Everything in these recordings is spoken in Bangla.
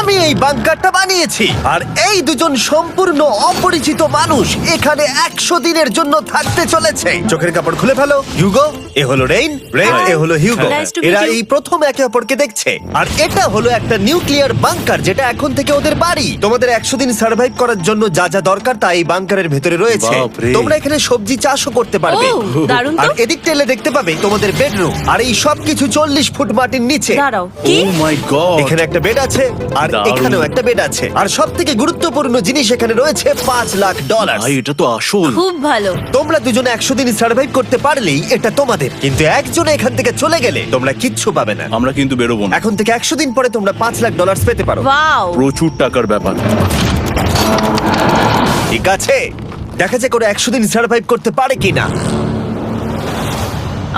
আমি এই বাংকারটা বানিয়েছি আর এই দুজন সম্পূর্ণ অপরিচিত মানুষ এখানে 100 দিনের জন্য থাকতে চলেছে। চোখের কাপড় খুলে ফেলো। হিউগো, এ হলো রেইন, এ হলো হিউগো। Nice to meet এরা you. এই প্রথম একে অপরকে দেখছে। আর এটা হলো একটা নিউক্লিয়ার বাংকার যেটা এখন থেকে ওদের বাড়ি। তোমাদের 100 দিন সার্ভাইভ করার জন্য যা যা দরকার তা এই বাংকারের ভেতরে রয়েছে। বাপরে। তোমরা এখানে সবজি চাষও করতে পারবে। ও, দারুণ তো। আর এদিক টেলে দেখতে পাবে তোমাদের বেডরুম। আর এই সব কিছু 40 ফুট মাটির নিচে। দাঁড়াও, কি? ও মাই গড। এখানে একটা বেড আছে আর দারুণ। এখানেও একটা বেড আছে। আর সব থেকে গুরুত্বপূর্ণ জিনিস এখানে রয়েছে $5 লাখ। ভাই এটা তো আসল। খুব ভালো। তোমরা দুজনে 100 দিন সার্ভাইভ করতে পারলেই এটা তোমাদের, কিন্তু একজন এখান থেকে চলে গেলে তোমরা কিচ্ছু পাবে না। আমরা কিন্তু বেরোবো না। এখন থেকে 100 দিন পরে তোমরা $5 লাখ পেতে পারো। ওয়াও। প্রচুর টাকার ব্যাপার। ঠিক আছে, দেখা যাক করে 100 দিন সার্ভাইভ করতে পারে কিনা।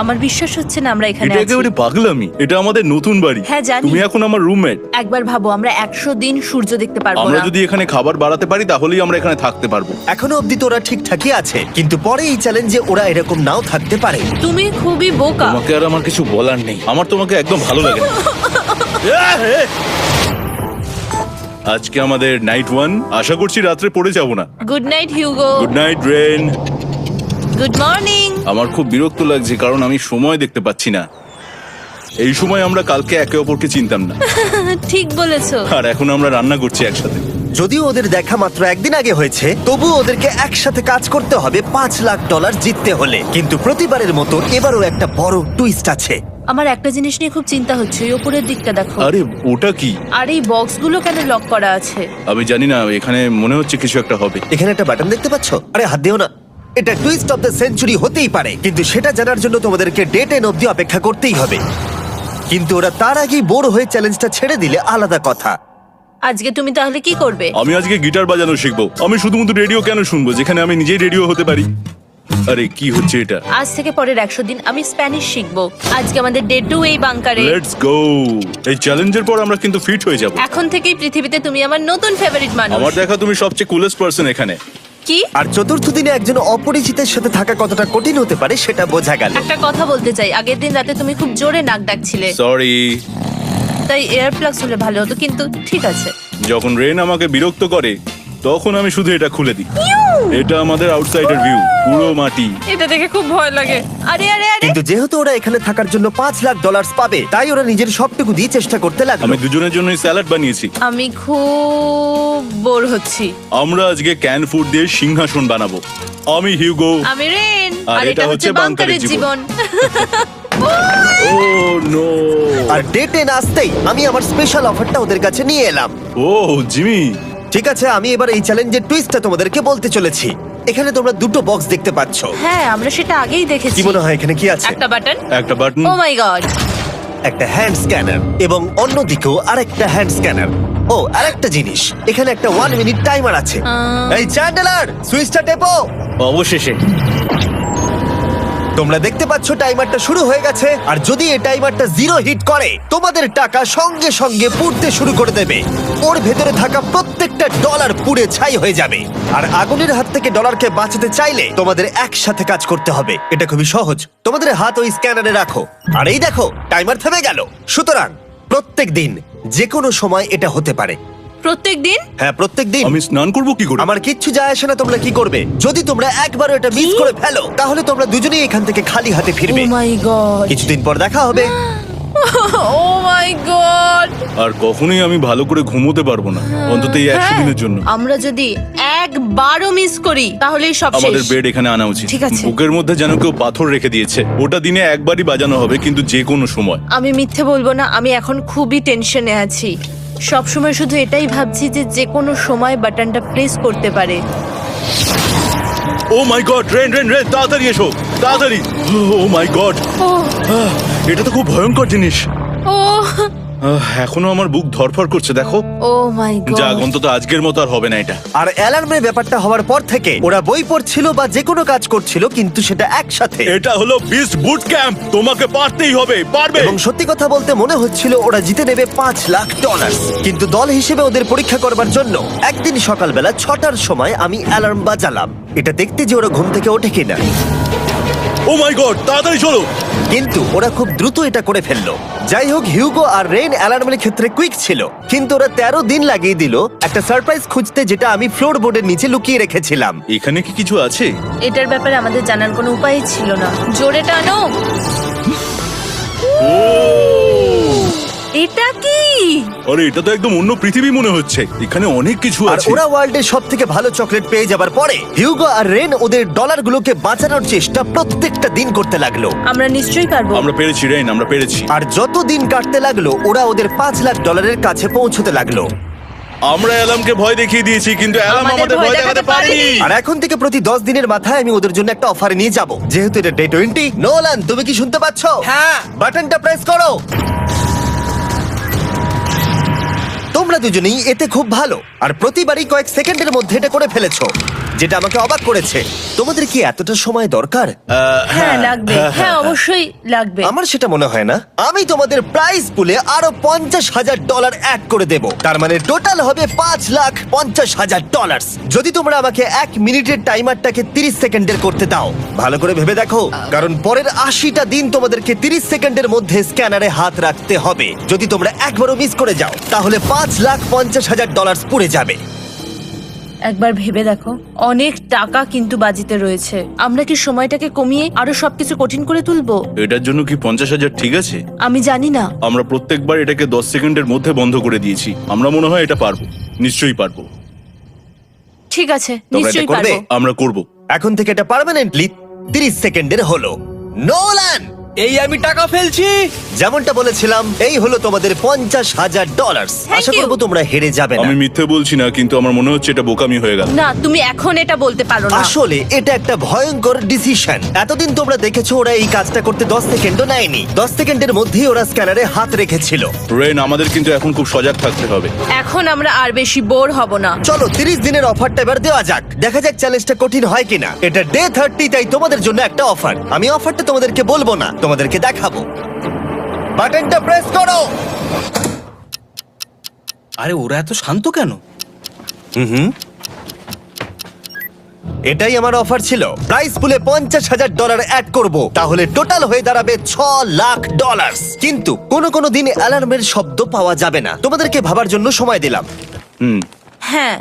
আমার বিশ্বাস হচ্ছে না আমরা এখানে এটা আছি। একেবারে পাগলামি। এটা আমাদের নতুন বাড়ি। হ্যাঁ, জানি। তুমি এখন আমার রুমমেট। একবার ভাবো, আমরা 100 দিন সূর্য দেখতে পারবো আমরা না। যদি এখানে খাবার বাড়াতে পারি তাহলেই আমরা এখানে থাকতে পারবো। এখনো অব্দি তো ওরা ঠিকঠাকই আছে, কিন্তু পরে এই চ্যালেঞ্জে ওরা এরকম নাও থাকতে পারে। তুমি খুবই বোকা। তোমাকে আর আমার কিছু বলার নেই। আমার তোমাকে একদম ভালো লাগে না। আজকে আমাদের নাইট 1। আশা করছি রাত্রে পড়ে যাব না। Good night Hugo. Good night Ren. Good morning. আমার খুব বিরক্ত লাগছে কারণ আমি সময় দেখতে পাচ্ছি না। এই সময় আমরা কালকে একে অপরকে চিনতাম না, ঠিক বলেছো। আর এখন আমরা রান্না করছি একসাথে। যদিও ওদের দেখা মাত্র একদিন আগে হয়েছে, তবু ওদেরকে একসাথে কাজ করতে হবে $5 লাখ জিততে হলে। কিন্তু প্রতিবারের মতো এবারও একটা বড় টুইস্ট আছে। আমার একটা জিনিস নিয়ে খুব চিন্তা হচ্ছে, ওই উপরের দিকটা দেখো। আরে ওটা কি? আর এই বক্সগুলো কেন লক করা আছে? আমি জানি না, এখানে মনে হচ্ছে কিছু একটা হবে। এখানে একটা বাটন দেখতে পাচ্ছ? আরে হাত দিও না। এটা টুইস্ট অফ দ্য সেঞ্চুরি হতেই পারে, কিন্তু সেটা জানার জন্য তোমাদেরকে ডে 10 অব্দি অপেক্ষা করতেই হবে। কিন্তু ওরা তার আগেই বোর হয়ে চ্যালেঞ্জটা ছেড়ে দিলে আলাদা কথা। আজকে তুমি তাহলে কি করবে? আমি আজকে গিটার বাজানো শিখবো। আমি শুধুমাত্র রেডিও কেন শুনবো যেখানে আমি নিজেই রেডিও হতে পারি? আরে কি হচ্ছে এটা? আজ থেকে পরের 100 দিন আমি স্প্যানিশ শিখবো। আজকে আমাদের ডে 2 এই বাংকারে। Let's go. এই চ্যালেঞ্জের পর আমরা কিন্তু ফিট হয়ে যাব। এখন থেকেই পৃথিবীতে তুমি আমার নতুন ফেভারিট মানুষ। আমার দেখা তুমি সবচেয়ে কুলেস্ট পারসন এখানে। কি? আর চতুর্থ দিনে একজন অপরিচিতের সাথে থাকা কতটা কঠিন হতে পারে সেটা বোঝা গেল। একটা কথা বলতে চাই, আগের দিন রাতে তুমি খুব জোরে নাক ডাকছিলে, সরি। তাই এয়ার প্লাগস হলে ভালো হতো, কিন্তু ঠিক আছে। যখন রেন আমাকে বিরক্ত করে তখন আমি শুধু এটা খুলে দিই। এটা আমাদের আউটসাইডার ভিউ, পুরো মাটি। এটা দেখে খুব ভয় লাগে। আরে আরে আরে, কিন্তু যেহেতু ওরা এখানে থাকার জন্য $5 লাখ পাবে, তাই ওরা নিজের সবটুকু দিয়ে চেষ্টা করতে লাগলো। আমি দুজনের জন্যই স্যালাড বানিয়েছি। আমি খুব বোর হচ্ছি। আমরা আজকে ক্যান ফুড দিয়ে সিংহাসন বানাবো। আমি হিউগো। আমি রেন, আর আর এটা হচ্ছে বাংকারের জীবন। ও নো। আর ডে 10 আসতেই আমি আমার স্পেশাল অফারটা ওদের কাছে নিয়ে এলাম। ও জিমি। ঠিক আছে, আমি এবার এই চ্যালেঞ্জের টুইস্টটা তোমাদেরকে বলতে চলেছি। এখানে তোমরা দুটো বক্স দেখতে পাচ্ছ। হ্যাঁ, আমরা সেটা আগেই দেখেছি। কি মনে হয় এখানে কি আছে? একটা বাটন। একটা বাটন। O my god. একটা হ্যান্ড স্ক্যানার এবং অন্যদিকেও আরেকটা হ্যান্ড স্ক্যানার। ও, আরেকটা জিনিস, এখানে একটা 1 মিনিট টাইমার আছে। এই চ্যান্ডেলার, সুইচটা টেপো। অবশেষে। তোমরা দেখতে পাচ্ছ টাইমারটা শুরু হয়ে গেছে। আর যদি এই টাইমারটা 0 হিট করে, তোমাদের টাকা সঙ্গে সঙ্গে পুড়তে শুরু করে দেবে। ওর ভেতরে থাকা প্রত্যেকটা ডলার পুড়ে ছাই হয়ে যাবে। আর আগুনের হাত থেকে ডলারকে বাঁচাতে চাইলে তোমাদের একসাথে কাজ করতে হবে। এটা খুবই সহজ। তোমাদের হাত ওই স্ক্যানারে রাখো, আর এই দেখো টাইমার থেমে গেল। সুতরাং প্রত্যেক দিন যে কোনো সময় এটা হতে পারে। প্রত্যেক দিন? হ্যাঁ, প্রত্যেক দিন। আমি স্নান করব কি করে? আমার কিচ্ছু যায় আসে না তোমরা কি করবে। যদি তোমরা একবারও এটা মিস করে ফেলো, তাহলে তোমরা দুজনেই এখান থেকে খালি হাতে ও ফিরবে। মাই গড। কিছুদিন পর দেখা হবে। ও মাই গড। আর কখনোই আমি ভালো করে ঘুমোতে পারবো না, অন্তত এই 100 দিনের জন্য। আমরা যদি একবারও মিস করি তাহলেই সব আমাদের শেষ। বেড এখানে আনা উচিত। ঠিক আছে। বুকের মধ্যে যেন কেউ পাথর রেখে দিয়েছে। ওটা দিনে একবারই বাজানো হবে, কিন্তু যে কোনো সময়। আমি মিথ্যে বলবো না, আমি এখন খুবই টেনশনে আছি। সব সময় শুধু এটাই ভাবছি যে যে কোনো সময় বাটনটা প্রেস করতে পারে। ও my god, rain rain rain, তাড়াতাড়ি এসো, তাড়াতাড়ি। ও মাই গড, ও এটা তো খুব ভয়ঙ্কর জিনিস। ও এখনো আমার বুক ধরফর করছে, দেখো। ও মাই গড। যাক, অন্তত আজকের মতো আর হবে না এটা। আর অ্যালার্মের ব্যাপারটা হওয়ার পর থেকে ওরা বই পড়ছিল বা যে কোনো কাজ করছিল, কিন্তু সেটা একসাথে। এটা হলো বিস্ট বুট ক্যাম্প, তোমাকে পারতেই হবে, পারবে। এবং সত্যি কথা বলতে মনে হচ্ছিল ওরা জিতে নেবে $5 লাখ। কিন্তু দল হিসেবে ওদের পরীক্ষা করবার জন্য একদিন সকালবেলা 6টার সময় আমি অ্যালার্ম বাজালাম, এটা দেখতে যে ওরা ঘুম থেকে ওঠে কিনা। ও মাই গড, তাড়াতাড়ি চলো। কিন্তু ওরা খুব দ্রুত এটা করে ফেললো। যাই হোক, হিউগো আর রেন অ্যালার্মের ক্ষেত্রে কুইক ছিল, কিন্তু ওরা 13 দিন লাগিয়ে দিল একটা সারপ্রাইজ খুঁজতে, যেটা আমি ফ্লোর বোর্ডের নিচে লুকিয়ে রেখেছিলাম। এখানে কি কিছু আছে? এটার ব্যাপারে আমাদের জানার কোনো উপায়ই ছিল না। জোরে টানো। এটা কি? আরে এটা তো একদম অন্য পৃথিবী মনে হচ্ছে। এখানে অনেক কিছু আর আছে। ওরা ওয়ার্ল্ডের সব থেকে ভালো চকলেট পেয়ে যাবার পরে হিউগো আর রেন ওদের ডলারগুলোকে বাঁচানোর চেষ্টা প্রত্যেকটা দিন করতে লাগলো। আমরা নিশ্চয়ই পারবো। আমরা পেরেছি রেন, আমরা পেরেছি। আর যত দিন কাটতে লাগলো, ওরা ওদের $5,00,000 কাছে পৌঁছতে লাগলো। আমরা অ্যালামকে ভয় দেখিয়ে দিয়েছি, কিন্তু অ্যালাম আমাদের ভয় দেখাতে পারেনি। আর এখন থেকে প্রতি 10 দিনের মাথায় আমি ওদের জন্য একটা অফার নিয়ে যাব, যেহেতু এটা ডে 20। নোলান, তুমি কি শুনতে পাচ্ছ? হ্যাঁ। বাটনটা প্রেস করো। তোমরা দুজনেই এতে খুব ভালো, আর প্রতিবারই কয়েক সেকেন্ডের মধ্যে এটা করে ফেলেছো, যেটা আমাকে অবাক করেছে। তোমাদের কি এতটা সময় দরকার? হ্যাঁ লাগবে, হ্যাঁ অবশ্যই লাগবে। আমার সেটা মনে হয় না। আমি তোমাদের প্রাইস পুলে আরো $50,000 অ্যাড করে দেব, তার মানে টোটাল হবে $5,50,000। যদি তোমরা আমাকে 1 মিনিটের টাইমারটাকে 30 সেকেন্ডের করতে দাও। ভালো করে ভেবে দেখো, কারণ পরের 80টা দিন তোমাদেরকে 30 সেকেন্ডের মধ্যে স্ক্যানারে হাত রাখতে হবে। যদি তোমরা একবারও মিস করে যাও, তাহলে $5,50,000 পুড়ে যাবে। একবার ভেবে দেখো, অনেক টাকা কিন্তু বাজিতে রয়েছে। আমরা কি সময়টাকে কমিয়ে আরো সবকিছু কঠিন করে তুলবো? এটার জন্য কি 50,000 ঠিক আছে? আমি জানি না। আমরা প্রত্যেকবার এটাকে 10 সেকেন্ডের মধ্যে বন্ধ করে দিয়েছি। আমরা মনে হয় এটা পারবো, নিশ্চয়ই পারবো। ঠিক আছে, তোমরা নিশ্চয়ই এটা করবে? পারবো। আমরা করব। এখন থেকে এটা পার্মানেন্টলি 30 সেকেন্ডের হলো। নোলান, এই আমি টাকা ফেলছি। যেমনটা বলেছিলাম, এই হলো তোমাদের $50,000। Thank Asha you. করবো তোমরা হেরে যাবে না। আমি মিথ্যে বলছি না, কিন্তু আমার মনে হচ্ছে এটা বোকামি হয়ে গেল। না, তুমি এখন এটা বলতে পারো না। আসলে এটা একটা ভয়ঙ্কর ডিসিশন। এতদিন তোমরা দেখেছো ওরা এই কাজটা করতে 10 সেকেন্ডও নেয়নি। 10 সেকেন্ডের মধ্যেই ওরা স্ক্যানারে হাত রেখেছিল। রেন, আমাদের কিন্তু এখন খুব সজাগ থাকতে হবে। এখন আমরা আর বেশি বোর হব না। চলো 30 দিনের অফারটা এবার দেওয়া যাক, দেখা যাক চ্যালেঞ্জটা কঠিন হয় কিনা। এটা ডে 30, তাই তোমাদের জন্য একটা অফার। আমি অফারটা তোমাদেরকে বলবো না, তোমাদেরকে দেখাবো। বাটনটা প্রেস করো। আরে ওরা এত শান্ত কেন? এটাই আমার অফার ছিল। প্রাইস পুলে $50,000 অ্যাড করব, তাহলে টোটাল হয়ে দাঁড়াবে $6,00,000। কিন্তু কোনো দিন অ্যালার্মের শব্দ পাওয়া যাবে না। তোমাদেরকে ভাবার জন্য সময় দিলাম। হ্যাঁ,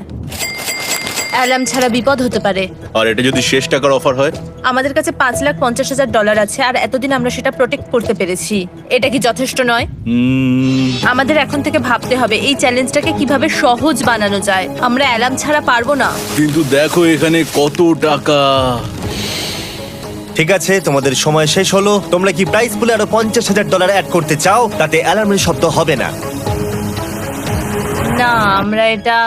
অ্যালার্ম ছাড়া বিপদ হতে পারে। আর এটা যদি শেষ টাকার অফার হয়? আমাদের কাছে $5,50,000 আছে, আর এতদিন আমরা সেটা প্রোটেক্ট করতে পেরেছি। এটা কি যথেষ্ট নয়? আমাদের এখন থেকে ভাবতে হবে এই চ্যালেঞ্জটাকে কিভাবে সহজ বানানো যায়। আমরা অ্যালার্ম ছাড়া পারবো না। কিন্তু দেখো এখানে কত টাকা। ঠিক আছে, তোমাদের সময় শেষ হলো। তোমরা কি প্রাইস পুলে আরো $50,000 অ্যাড করতে চাও? তাতে অ্যালার্মের শব্দ হবে না। না, আমরা এটা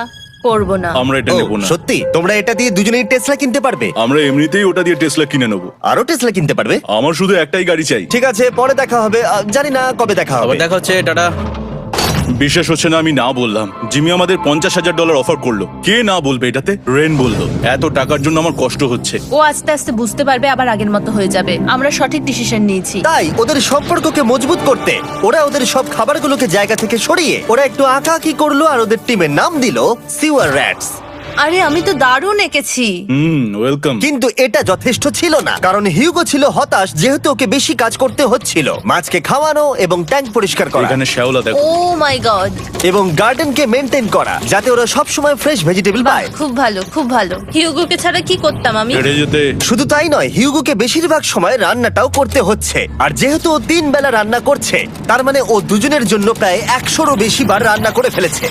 করব না। আমরা এটা ও, নেব না। সত্যি? তোমরা এটা দিয়ে দুজনেই টেসলা কিনতে পারবে? আমরা এমনিতেই ওটা দিয়ে টেসলা কিনে নেবো। আরো টেসলা কিনতে পারবে? আমার শুধু একটাই গাড়ি চাই। ঠিক আছে, পরে দেখা হবে। জানি না কবে দেখা হবে। আবার দেখা হচ্ছে, টাটা। বিশ্বাস হচ্ছে না আমি না বললাম। জিমি আমাদের $50,000 অফার করলো। কে না বলবে এটাতে? রেন বললো। এত টাকার জন্য আমার কষ্ট হচ্ছে। ও আস্তে আস্তে বুঝতে পারবে, আবার আগের মতো হয়ে যাবে। আমরা সঠিক ডিসিশন নিয়েছি। তাই ওদের সম্পর্ককে মজবুত করতে ওরা ওদের সব খাবারগুলোকে জায়গা থেকে সরিয়ে ওরা একটু আঁকাআঁকি করলো, আর ওদের টিমের নাম দিল সিওয়ার র্যাটস। আরে আমি তো দারুণ এঁকেছি। ওয়েলকাম। কিন্তু এটা যথেষ্ট ছিল না, কারণ হিউগো ছিল হতাশ, যেহেতু ওকে বেশি কাজ করতে হচ্ছিল। মাছকে খাওয়ানো এবং ট্যাঙ্ক পরিষ্কার করা এখানে শ্যাওলা দেখো। ও মাই গড। এবং গার্ডেনকে মেনটেন করা, যাতে ওরা সব সময় ফ্রেশ ভেজিটেবল পায়। খুব ভালো, খুব ভালো। হিউগোকে ছাড়া কি করতাম আমি? হেরে যেতে। শুধু তাই নয়, হিউগোকে বেশিরভাগ সময় রান্নাটাও করতে হচ্ছে। আর যেহেতু ও 3 বেলা রান্না করছে, তার মানে ও দুজনের জন্য প্রায় 100রও বেশি বার রান্না করে ফেলেছে।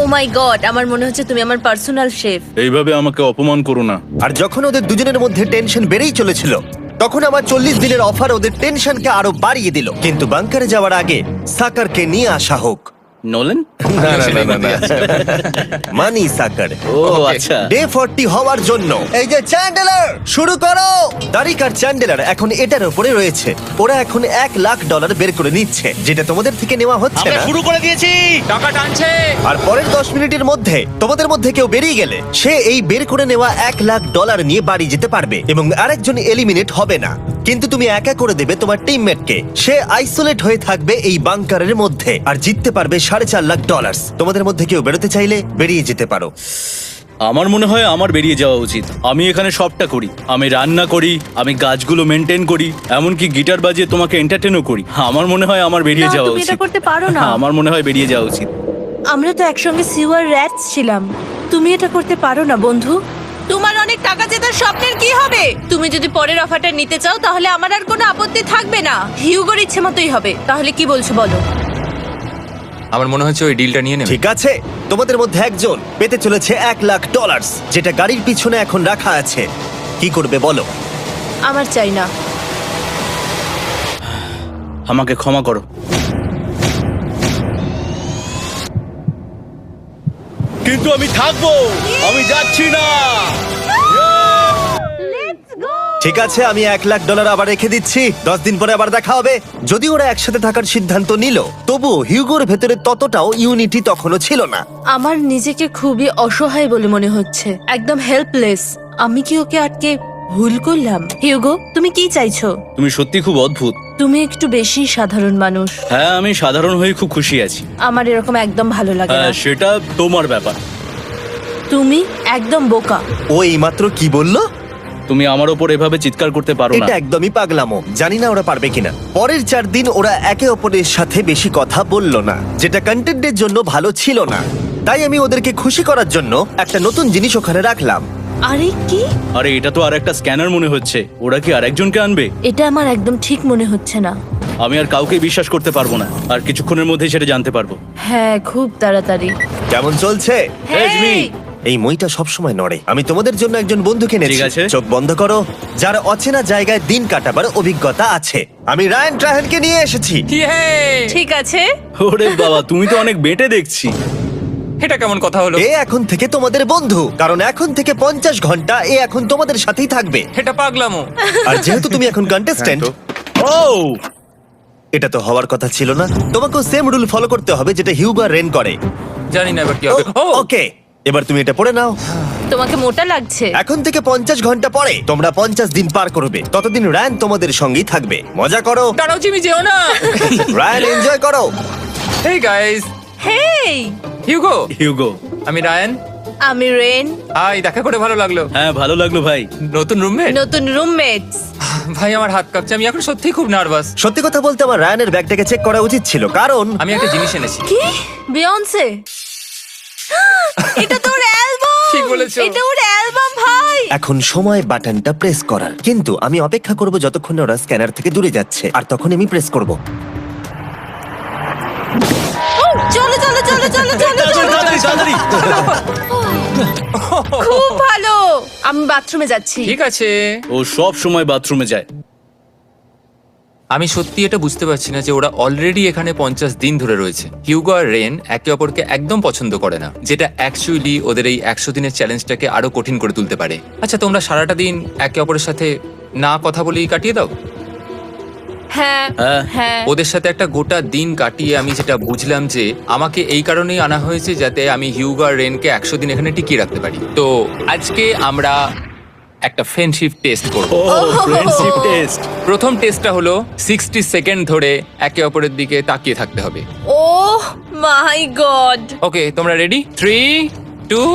ও মাই গড, আমার মনে হচ্ছে তুমি আমার পার্সোনাল শেফ। এইভাবে আমাকে অপমান করো না। আর যখন ওদের দুজনের মধ্যে টেনশন বেড়েই চলেছিল, তখন আমার 40 দিনের অফার ওদের টেনশনকে আরো বাড়িয়ে দিল। কিন্তু বাংকারে যাওয়ার আগে সাকারকে নিয়ে আসা হোক। নোলেন? মানি সাকার। ও আচ্ছা। ডে 40 হওয়ার জন্য এই যে চ্যান্ডেলার শুরু করো। তারিক আর চ্যান্ডেলার এখন এটার উপরে রয়েছে। ওরা এখন $1,00,000 বের করে নিচ্ছে, যেটা তোমাদের থেকে নেওয়া হচ্ছে আমরা না। শুরু করে দিয়েছি, টাকা টানছে। আর পরের 10 মিনিটের মধ্যে তোমাদের মধ্যে কেউ বেরিয়ে গেলে সে এই বের করে নেওয়া $1,00,000 নিয়ে বাড়ি যেতে পারবে, এবং আরেকজন এলিমিনেট হবে না। কিন্তু তুমি একা করে দেবে তোমার টিমমেটকে। সে আইসোলেট হয়ে থাকবে এই বাংকারের মধ্যে, আর জিততে পারবে $4,50,000। তোমাদের মধ্যে কেউ বেরোতে চাইলে বেরিয়ে যেতে পারো। আমার মনে হয় আমার বেরিয়ে যাওয়া উচিত। আমি এখানে সবটা করি, আমি রান্না করি, আমি গাছগুলো মেনটেন করি, এমনকি গিটার বাজিয়ে তোমাকে এন্টারটেনও করি। আমার মনে হয় আমার বেরিয়ে না, যাওয়া তুমি এটা উচিত। করতে পারো না। আমার মনে হয় বেরিয়ে যাওয়া উচিত। আমরা তো একসঙ্গে সিওয়ার র্যাটস ছিলাম। তুমি এটা করতে পারো না বন্ধু। তোমার অনেক টাকা জেতার স্বপ্নের কি হবে? তুমি যদি পরের অফারটা নিতে চাও তাহলে আমার আর কোনো আপত্তি থাকবে না। হিউগোর ইচ্ছে মতোই হবে। তাহলে কি বলছো বলো? আমার মনে হচ্ছে ওই ডিলটা নিয়ে নেবে। ঠিক আছে, তোমাদের মধ্যে একজন পেতে চলেছে $1,00,000, যেটা গাড়ির পিছনে এখন রাখা আছে। কি করবে বলো? আমার চাই না। আমাকে ক্ষমা করো। কিন্তু আমি থাকবো, আমি যাচ্ছি না। ঠিক আছে, আমি $1,00,000 আবার রেখে দিচ্ছি। 10 দিন পরে আবার দেখা হবে। যদি ওরা একসাথে থাকার সিদ্ধান্ত নিল, তবুও হিউগোর ভেতরে ততটাও ইউনিটি তখনও ছিল না। আমার নিজেকে খুবই অসহায় বলে মনে হচ্ছে, একদম হেল্পলেস। আমি কি ওকে আটকে ভুল করলাম? হিউগো, তুমি কি চাইছো? তুমি সত্যি খুব অদ্ভুত। তুমি একটু বেশি সাধারণ মানুষ। হ্যাঁ, আমি সাধারণ হয়ে খুব খুশি আছি। আমার এরকম একদম ভালো লাগে না। হ্যাঁ, সেটা তোমার ব্যাপার। তুমি একদম বোকা। ও এইমাত্র কি বললো? তুমি আমার ওপর এভাবে চিৎকার করতে পারো না। এটা একদমই পাগলামো। জানি না ওরা পারবে কিনা। পরের 4 দিন ওরা একে অপরের সাথে বেশি কথা বলল না, যেটা কন্টেন্টের জন্য ভালো ছিল না। তাই আমি ওদেরকে খুশি করার জন্য একটা নতুন জিনিস ওখানে রাখলাম। আরে কি? আরে এটা তো আর একটা স্ক্যানার মনে হচ্ছে। ওরা কি আরেকজনকে আনবে? এটা আমার একদম ঠিক মনে হচ্ছে না। আমি আর কাউকে বিশ্বাস করতে পারবো না। আর কিছুক্ষণের মধ্যেই সেটা জানতে পারবো। হ্যাঁ, খুব তাড়াতাড়ি। কেমন চলছে? Hey, Jimmy! এই মইটা সবসময় নড়ে। আমি তোমাদের জন্য একজন বন্ধুকে এনেছি। ঠিক আছে। চোখ বন্ধ করো। যার অচেনা জায়গায় দিন কাটাবার অভিজ্ঞতা আছে। আমি রায়ান ট্রাহেনকে নিয়ে এসেছি। ইয়ে! ঠিক আছে। ওরে বাবা, তুমি তো অনেক বেটে দেখছি। এটা কেমন কথা হলো? এ এখন থেকে তোমাদের বন্ধু, কারণ এখন থেকে 50 ঘন্টা এ এখন তোমাদের সাথেই থাকবে। এটা পাগলামো। আর যেহেতু তুমি এখন কন্টেস্ট্যান্ট, ও এটা তো হওয়ার কথা ছিল না। তোমাকেও সেম রুল ফলো করতে হবে যেটা হিউগো আর রেন করে। জানি না এবার কি হবে। ও ওকে, এবার তুমি এটা পড়ে নাও। তোমাকে মোটা লাগছে। এখন থেকে 50 ঘন্টা পরে তোমরা 50 দিন পার করবে। ততদিন রায়ান তোমাদের সঙ্গেই থাকবে। মজা করো। দাঁড়াও জিমি, যেও না। রায়ান, এনজয় করো। হেই গাইস, হেই, হিউগো। হিউগো। আমি রায়ান। আমি রেন। হাই, দেখা করে ভালো লাগলো। হ্যাঁ, ভালো লাগলো ভাই। নতুন রুমমেট। নতুন রুমমেটস। ভাই আমার হাত কাঁপছে, আমি এখন সত্যিই খুব নার্ভাস। সত্যি কথা বলতে আমার রায়ানের ব্যাগটাকে চেক করা উচিত ছিল, কারণ আমি একটা জিনিস এনেছি। কি? বিয়ন্সে? এটা তো ওর অ্যালবাম। ঠিক বলেছো। এটা ওর অ্যালবাম ভাই। এখন সময় বাটনটা প্রেস করার। কিন্তু আমি অপেক্ষা করব যতক্ষণ না ওরা স্ক্যানার থেকে দূরে যাচ্ছে, আর তখন আমি প্রেস করব। ও, চলো চলো চলো চলো চলো চলো। তাড়াতাড়ি। খুব ভালো। আমি বাথরুমে যাচ্ছি। ঠিক আছে। ও সব সময় বাথরুমে যায়। আমি সত্যি এটা বুঝতে পারছি না যে ওরা অলরেডি এখানে 50 দিন ধরে রয়েছে। হিউগো আর রেন একে অপরকে একদম পছন্দ করে না, যেটা অ্যাকচুয়ালি ওদের এই 100 দিনের চ্যালেঞ্জটাকে আরো কঠিন করে তুলতে পারে। আচ্ছা, তোমরা সারাটা দিন একে অপরের সাথে না কথা বলেই কাটিয়ে দাও? হ্যাঁ হ্যাঁ। হ্যাঁ। ওদের সাথে একটা গোটা দিন কাটিয়ে আমি যেটা বুঝলাম যে আমাকে এই কারণেই আনা হয়েছে যাতে আমি হিউগো আর রেনকে 100 দিন এখানে টিকিয়ে রাখতে পারি। তো আজকে আমরা একটা ফ্রেন্ডশিপ টেস্ট করব। ও ফ্রেন্ডশিপ টেস্ট। প্রথম টেস্টটা হলো 60 সেকেন্ড ধরে একে অপরের দিকে তাকিয়ে থাকতে হবে। ওহ মাই গড। ওকে, তোমরা রেডি? 3, 2,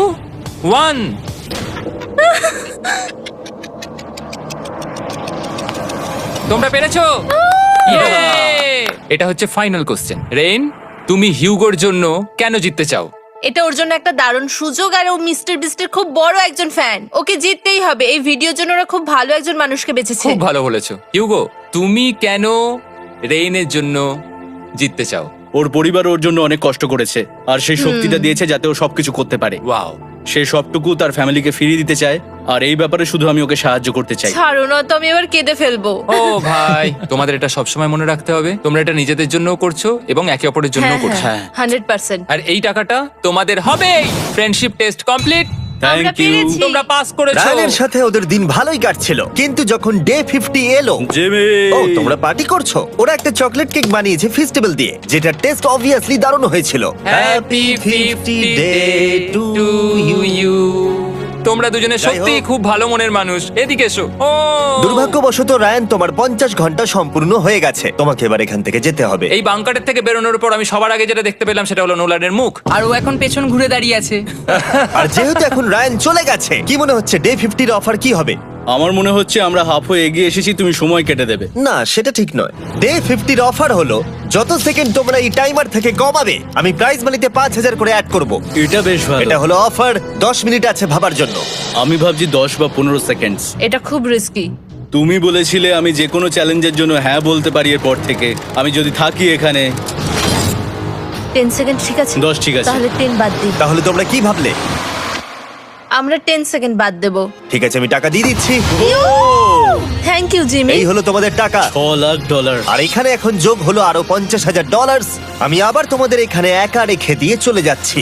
1। তোমরা পেরেছো? Yay! এটা হচ্ছে ফাইনাল কোশ্চেন। রেন, তুমি হিউগোর জন্য কেন জিততে চাও? এটা ওর জন্য একটা দারুণ সুযোগ, আর ও মিস্টার বিস্টের খুব বড় একজন ফ্যান। ওকে জিততেই হবে। এই ভিডিওর জন্য ওরা খুব ভালো একজন মানুষকে বেঁচেছে। খুব ভালো বলেছো। হিউগো, তুমি কেন রেইনের জন্য জিততে চাও? ওর পরিবার ওর জন্য অনেক কষ্ট করেছে, আর সেই শক্তিটা দিয়েছে যাতে ও সবকিছু করতে পারে। ওয়াও। সে সবটুকু তার ফ্যামিলিকে ফিরিয়ে দিতে চায়, আর এই ব্যাপারে শুধু আমি ওকে সাহায্য করতে চাই। ছাড়ো না তো, আমি এবার কেঁদে ফেলবো। ও ভাই, তোমাদের এটা সবসময় মনে রাখতে হবে। তোমরা এটা নিজেদের জন্যও করছো এবং একে অপরের জন্যও করছো। হ্যাঁ। 100%। আর এই টাকাটা তোমাদের হবে। Friendship test complete. আমরা থ্যাংক ইউ পেরেছি। তোমরা পাস করেছো। রায়ানের সাথে ওদের দিন ভালোই কাটছিল, কিন্তু যখন ডে 50 এলো, জিমি। ও তোমরা পার্টি করছো। ওরা একটা চকলেট কেক বানিয়েছে ফেস্টিভ্যাল দিয়ে, যেটা টেস্ট অবভিয়াসলি দারুণ হয়েছিল। Happy 50 day to you. তোমরা দুজনে যাই সত্যি হোক। খুব ভালো মনের মানুষ, এদিকে এসো। ও দুর্ভাগ্যবশত রায়ান, তোমার 50 ঘন্টা সম্পূর্ণ হয়ে গেছে। তোমাকে এবার এখান থেকে যেতে হবে। এই বাংকারের থেকে বেরোনোর পর আমি সবার আগে যেটা দেখতে পেলাম সেটা হলো নোলানের মুখ। আর ও এখন পেছন ঘুরে দাঁড়িয়ে আছে। আর যেহেতু এখন রায়ান চলে গেছে, কি মনে হচ্ছে ডে 50 এর অফার কি হবে? আমার মনে হচ্ছে আমরা হাফ হয়ে এগিয়ে এসেছি, তুমি সময় কেটে দেবে। না, সেটা ঠিক নয়। ডে 50 এর অফার হলো যত সেকেন্ড তোমরা এই টাইমার থেকে কমাবে, আমি প্রাইজ মানিতে 5000 করে অ্যাড করব। এটা বেশ ভালো। এটা হলো অফার। 10 মিনিট আছে ভাবার জন্য। আমি ভাবছি 10 বা 15 সেকেন্ডস। এটা খুব রিস্কি। তুমি বলেছিলে আমি যে কোনো চ্যালেঞ্জের জন্য হ্যাঁ বলতে পারি এরপর থেকে। আমি যদি থাকি এখানে 10 সেকেন্ড ঠিক আছে? 10 ঠিক আছে। তাহলে 10 বাদ দিই। তাহলে তোমরা কি ভাবলে? আমরা 10 সেকেন্ড বাদ দেব। ঠিক আছে, আমি টাকা দিয়ে দিচ্ছি। Thank you Jimmy. এই হলো তোমাদের টাকা। $6 লাখ। আর এখানে এখন যোগ হলো আরো $50,000। আমি আবার তোমাদের এখানে একা রেখে দিয়ে চলে যাচ্ছি।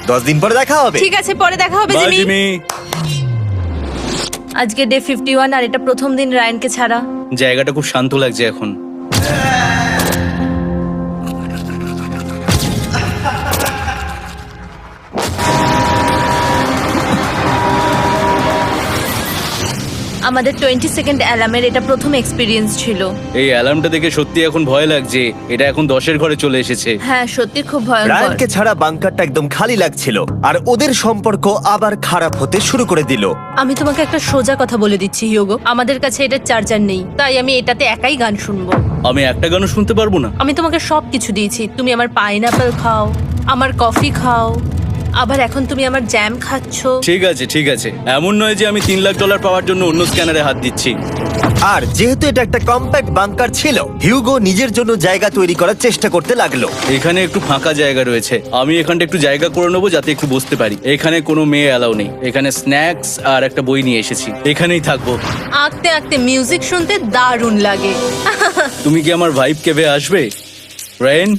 10 দিন পরে দেখা হবে। ঠিক আছে, পরে দেখা হবে বাই জিমি। জিমি। আজকে ডে 51 আর এটা প্রথম দিন রায়ানকে ছাড়া। জায়গাটা খুব শান্ত লাগছে এখন। আমাদের 20 সেকেন্ড অ্যালার্মের এটা প্রথম এক্সপিরিয়েন্স ছিল। এই অ্যালার্মটা দেখে সত্যি এখন ভয় লাগছে। এটা এখন 10-এর ঘরে চলে এসেছে। হ্যাঁ, সত্যি খুব ভয়ঙ্কর। রায়ানকে ছাড়া বাংকারটা একদম খালি লাগছিল, আর ওদের সম্পর্ক আবার খারাপ হতে শুরু করে দিল। আমি তোমাকে একটা সোজা কথা বলে দিচ্ছি হিউগো, আমাদের কাছে এটা চার্জার নেই, তাই আমি এটাতে একাই গান শুনবো। আমি একটা গানও শুনতে পারবো না? আমি তোমাকে সব কিছু দিয়েছি। তুমি আমার পাইনাপেল খাও, আমার কফি খাও, আবার এখন তুমি আমার জ্যাম খাচ্ছো। ঠিক আছে ঠিক আছে, এমন নয় যে আমি $3 লাখ পাওয়ার জন্য অন্য স্ক্যানারে হাত দিচ্ছি। আর যেহেতু এটা একটা কম্প্যাক্ট বাংকার ছিল, হিউগো নিজের জন্য জায়গা তৈরি করার চেষ্টা করতে লাগলো। এখানে একটু ফাঁকা জায়গা রয়েছে, আমি এখানটা একটু জায়গা করে নেবো যাতে একটু বসতে পারি। এখানে কোনো মেয়ে অ্যালাউ নেই। এখানে স্ন্যাক্স আর একটা বই নিয়ে এসেছি, এখানেই থাকবো। আঁকতে আঁকতে মিউজিক শুনতে দারুণ লাগে। তুমি কি আমার ভাইব কেবে আসবে? রেন,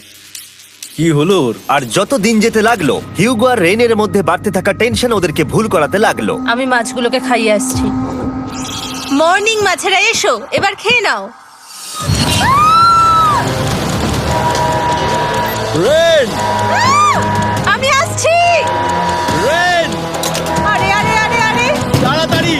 কি হলো ওর? আর যত দিন যেতে লাগলো, হিউগো আর রেনের মধ্যে বাড়তে থাকা টেনশন ওদেরকে ভুল করাতে লাগলো। আমি মাছগুলোকে খাইয়ে আসছি। মর্নিং মাছেরা, এসো এবার খেয়ে নাও। রেন, আমি আসছি। রেন, আরে আরে আরে আরে, তাড়াতাড়ি!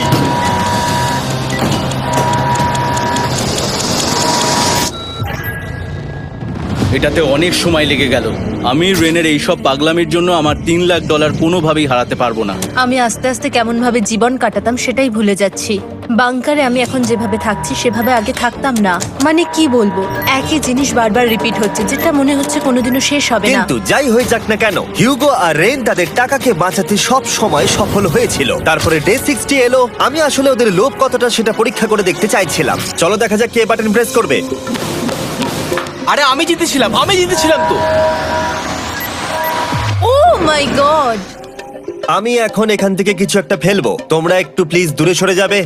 এটাতে অনেক সময় লেগে গেল। আমি রেনের এইসব পাগলামির জন্য আমার $3 লাখ কোনোভাবেই হারাতে পারবো না। আমি আস্তে আস্তে কেমন ভাবে জীবন কাটাতাম সেটাই ভুলে যাচ্ছি। বাংকারে আমি এখন যেভাবে থাকছি সেভাবে আগে থাকতাম না। মানে কি বলবো, একই জিনিস বারবার রিপিট হচ্ছে, যেটা মনে হচ্ছে কোনোদিনও শেষ হবে না। কিন্তু যাই হয়ে যাক না কেন, হিউগো আর রেন তাদের টাকাকে বাঁচাতে সব সময় সফল হয়েছিল। তারপরে ডে 60 এলো। আমি আসলে ওদের লোভ কতটা সেটা পরীক্ষা করে দেখতে চাইছিলাম। চলো দেখা যাক কে বাটন প্রেস করবে। আরে আমি জিতেছিলাম তো। ও মাই গড! আমি এখন এখান থেকে কিছু একটা ফেলবো। তোমরা একটু প্লিজ দূরে সরে যাবে।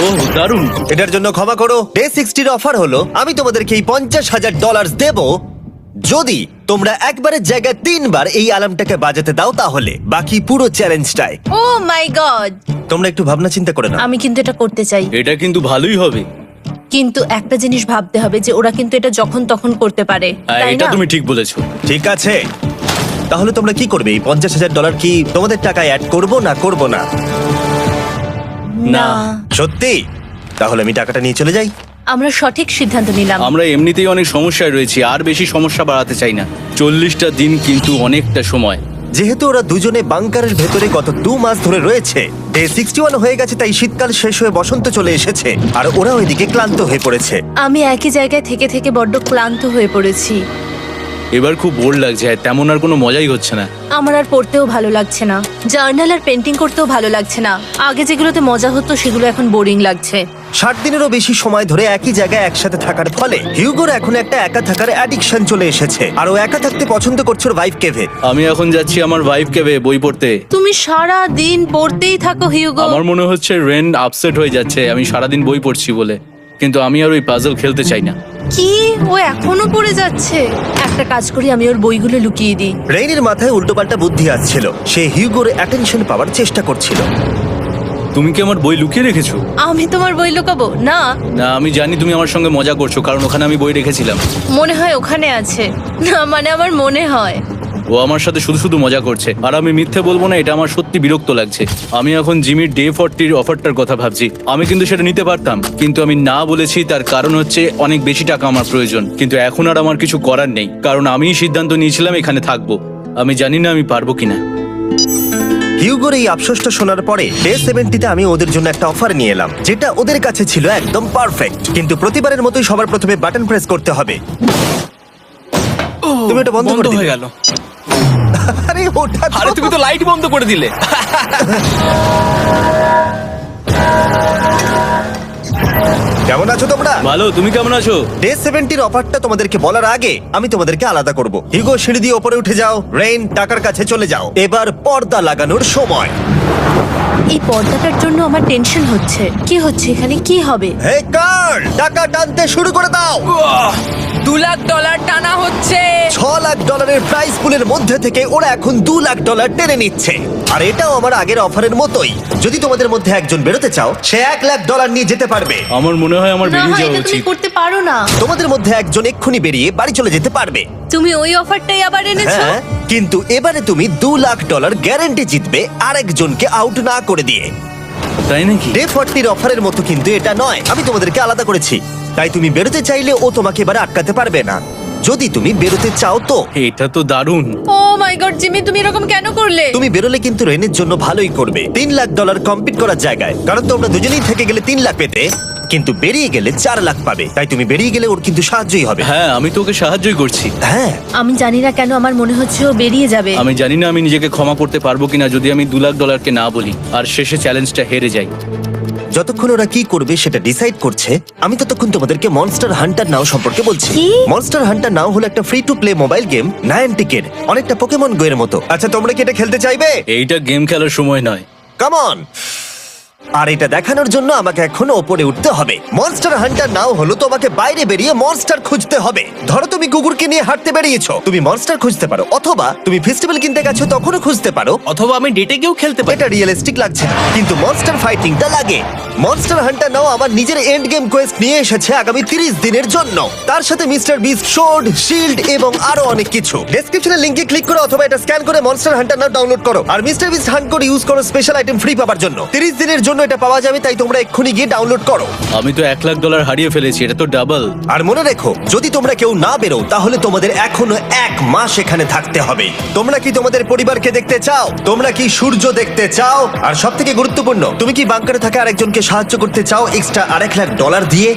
ওহ, দারুণ! এটার জন্য ক্ষমা করো। ডে 60 অফার হলো আমি তোমাদেরকে এই $50,000 দেব যদি তোমরা একবারের জায়গায় 3 বার এই অ্যালার্মটাকে বাজাতে দাও, তাহলে বাকি পুরো চ্যালেঞ্জটাই। ও মাই গড! তোমরা একটু ভাবনা চিন্তা করে নাও। আমি কিন্তু এটা করতে চাই, এটা কিন্তু ভালোই হবে। কিন্তু একটা জিনিস ভাবতে হবে যে ওরা কিন্তু এটা যখন তখন করতে পারে, হ্যাঁ, তাই এটা না? তুমি ঠিক বলেছো। ঠিক আছে, তাহলে তোমরা কি করবে? এই $50,000 কি তোমাদের টাকায় অ্যাড করব না করব না? না, সত্যি? তাহলে আমি টাকাটা নিয়ে চলে যাই। আমরা সঠিক সিদ্ধান্ত নিলাম। আমরা এমনিতেই অনেক সমস্যায় রয়েছি, আর বেশি সমস্যা বাড়াতে চাই না। 40টা দিন কিন্তু অনেকটা সময়। যেহেতু ওরা দুজনে বাংকারের ভেতরে গত 2 মাস ধরে রয়েছে, ডে 61 হয়ে গেছে, তাই শীতকাল শেষ হয়ে বসন্ত চলে এসেছে, আর ওরা ওইদিকে ক্লান্ত হয়ে পড়েছে। আমি একই জায়গায় থেকে থেকে বড্ড ক্লান্ত হয়ে পড়েছি। এবার খুব বোর লাগছে, আর তেমন আর কোনো মজাই হচ্ছে না। আমার আর পড়তেও ভালো লাগছে না, জার্নাল আর পেন্টিং করতেও ভালো লাগছে না। আগে যেগুলোতে মজা হতো সেগুলো এখন বোরিং লাগছে। 60 দিনেরও বেশি সময় ধরে একই জায়গায় একসাথে থাকার ফলে হিউগোর এখন একটা একা থাকার অ্যাডিকশন চলে এসেছে, আর ও একা থাকতে পছন্দ করছে ওর ভাইফ কেভে। আমি এখন যাচ্ছি আমার ওয়াইফ কেবে বই পড়তে। তুমি সারা দিন পড়তেই থাকো হিউগো। আমার মনে হচ্ছে রেন আপসেট হয়ে যাচ্ছে আমি সারাদিন বই পড়ছি বলে, কিন্তু আমি আর ওই পাজল খেলতে চাই না। কি, ও এখনো পড়ে যাচ্ছে? একটা কাজ করি, আমি ওর বইগুলো লুকিয়ে দিই। রেইনের মাথায় উল্টোপাল্টা বুদ্ধি আসছিল। সে হিউগোর অ্যাটেনশন পাওয়ার চেষ্টা করছিল। তুমি কি আমার বই লুকিয়ে রেখেছো? আমি তোমার বই লুকাবো না? না, আমি জানি তুমি আমার সঙ্গে মজা করছো, কারণ ওখানে আমি বই রেখেছিলাম। মনে হয় ওখানে আছে। না মানে আমার মনে হয়। ও আমার সাথে শুধু শুধু মজা করছে, আর আমি মিথ্যে বলবো না, এটা আমার সত্যি বিরক্ত লাগছে। আমি এখন জিমির ডে 40 অফারটার কথা ভাবছি। আমি কিন্তু সেটা নিতে পারতাম, কিন্তু আমি না বলেছি। তার কারণ হচ্ছে অনেক বেশি টাকা আমার প্রয়োজন, কিন্তু এখন আর আমার কিছু করার নেই, কারণ আমিই সিদ্ধান্ত নিয়েছিলাম এখানে থাকবো। আমি জানি না আমি পারবো কিনা। হিউগোর এই আফসোসটা শোনার পরে ডে 70-তে আমি ওদের জন্য একটা অফার নিয়ে এলাম, যেটা ওদের কাছে ছিল একদম পারফেক্ট। কিন্তু প্রতিবারের মতোই সবার প্রথমে বাটন প্রেস করতে হবে। তুমি এটা বন্ধ করে হয়ে দিলে। গেল। আরে ওটা তো- আরে তুমি তো লাইট বন্ধ করে দিলে। কেমন আছো তোমরা? ভালো, তুমি কেমন আছো? ডে 70-র অফারটা তোমাদেরকে বলার আগে আমি তোমাদেরকে আলাদা করব। হিগো, সিঁড়ি দিয়ে ওপরে উঠে যাও। রেইন, টাকার কাছে চলে যাও। এবার পর্দা লাগানোর সময়। এই পর্দাটার জন্য আমার টেনশন হচ্ছে। কি হচ্ছে এখানে, কি হবে? হে কার্ল, টাকা টানতে শুরু করে দাও। $2 লাখ টানা হচ্ছে। $6 লাখ প্রাইস পুলের মধ্যে থেকে ওরা এখন $2 লাখ টেনে নিচ্ছে। আর এটাও আমার আগের অফারের মতোই। যদি তোমাদের মধ্যে একজন বেরোতে চাও, সে $1 লাখ নিয়ে যেতে পারবে। আমার মনে হয় আমার না বেরিয়ে হয় যাওয়া এটা তুমি উচিত। করতে পারো না। তোমাদের মধ্যে একজন এক্ষুনি বেরিয়ে বাড়ি চলে যেতে পারবে। তুমি ওই অফারটাই আবার এনেছো। হ্যাঁ, কিন্তু এবারে তুমি $2 লাখ গ্যারান্টি জিতবে আরেকজনকে আউট না করে দিয়ে। তাই নাকি? ডে 40-র অফারের মতো কিন্তু এটা নয়। আমি তোমাদেরকে আলাদা করেছি, তাই তুমি বেরোতে চাইলে ও তোমাকে এবারে আটকাতে পারবে না। যদি তুমি বেরোতে চাও তো। এটা তো দারুণ। ও মাই গড জিমি, তুমি এরকম কেন করলে? তুমি বেরোলে কিন্তু রেনের জন্য ভালোই করবে। $3 লাখ কম্পিট করার জায়গায়, কারণ তোমরা দুজনেই থেকে গেলে 3 লাখ পেতে, কিন্তু বেরিয়ে গেলে 4 লাখ পাবে। তাই তুমি বেরিয়ে গেলে ওর কিন্তু সাহায্যই হবে। হ্যাঁ, আমি তোকে সাহায্যই করছি। হ্যাঁ, আমি জানি না কেন আমার মনে হচ্ছে ও বেরিয়ে যাবে। আমি জানি না আমি নিজেকে ক্ষমা করতে পারবো কিনা যদি আমি $2 লাখ না বলি আর শেষে চ্যালেঞ্জটা হেরে যাই। যতক্ষণ ওরা কি করবে সেটা ডিসাইড করছে, আমি ততক্ষণ তোমাদেরকে মনস্টার হান্টার নাও সম্পর্কে বলছি। কি? মনস্টার হান্টার নাও হলো একটা free to play mobile game, নায়ান্টিকের, অনেকটা পোকেমন গো এর মতো। আচ্ছা, তোমরা কি এটা খেলতে চাইবে? এইটা গেম খেলার সময় নয়। Come on. আর এটা দেখানোর জন্য আমাকে এখন ওপরে উঠতে হবে। মনস্টার হান্টার নাও হলো তোমাকে বাইরে বেরিয়ে মনস্টার খুঁজতে হবে। ধরো তুমি কুকুরকে নিয়ে হাঁটতে বেরিয়েছো, তুমি মনস্টার খুঁজতে পারো, অথবা তুমি ফেস্টিভ্যাল কিনতে গেছো তখনও খুঁজতে পারো। অথবা আমি ডেটে গিয়েও খেলতে পারি। এটা রিয়েলিস্টিক লাগছে না, কিন্তু মনস্টার ফাইটিংটা লাগে। মনস্টার হান্টার নাও আমার নিজের এন্ড গেম কোয়েস্ট নিয়ে এসেছে আগামী 30 দিনের জন্য। তার সাথে মিস্টার বিস্ট সোর্ড, শিল্ড এবং আরো অনেক কিছু। ডেসক্রিপশনের লিংকে ক্লিক করো অথবা এটা স্ক্যান করে মনস্টার হান্টার নাও ডাউনলোড করো। আর Mister Beast hunt code use করো স্পেশাল আইটেম ফ্রি পাওয়ার জন্য। 30 দিনের জন্য এটা পাওয়া যাবে, তাই তোমরা এক্ষুনি গিয়ে ডাউনলোড করো। আমি তো $1 লাখ হারিয়ে ফেলেছি, এটা তো ডাবল। আর মনে রেখো, যদি তোমরা কেউ না বেরো তাহলে তোমাদের এখনো 1 মাস এখানে থাকতে হবে। তোমরা কি তোমাদের পরিবারকে দেখতে চাও? তোমরা কি সূর্য দেখতে চাও? আর সব থেকে গুরুত্বপূর্ণ, তুমি কি বাংকারে থাকা আরেকজনকে সাহায্য করতে চাও এক্সট্রা $1 লাখ দিয়ে?